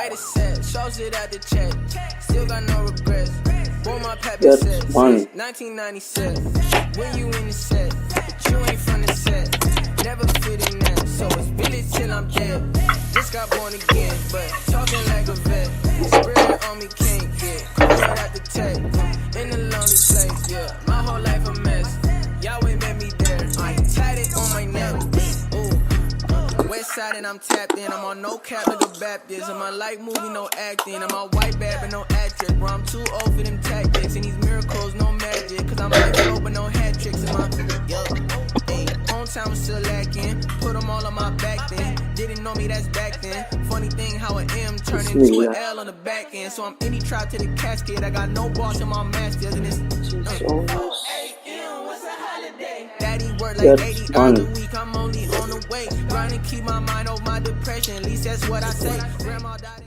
Wait a sec, shows it at the check. Still got no regrets. Boom, my pappy said, 1997. When you in the set, but you ain't from the set. Never fit in that, so it's really till I'm dead. Just got born again, but talking like a vet. Spirit on me can't get caught out at the tech. In a lonely place, yeah. My whole life a mess. Yahweh made me there. I tatted on my neck. Ooh. West side and I'm tapped in. I'm on no cap like a Baptist. I'm on life movie, no acting. I'm on white bad but no actress. Bro, I'm too old for them tactics. And these miracles, no magic. Cause I'm like flow but no hat tricks in my hometown was still lacking. Put them all on my back then. Didn't know me, that's back then. Funny thing how an M turned into an L on the back end. So I'm any tribe to the casket. I got no boss in my masters. And it's Daddy work like 80 hours a week. I'm only on the way. Trying to keep my mind off my depression. At least that's what I say. Grandma died.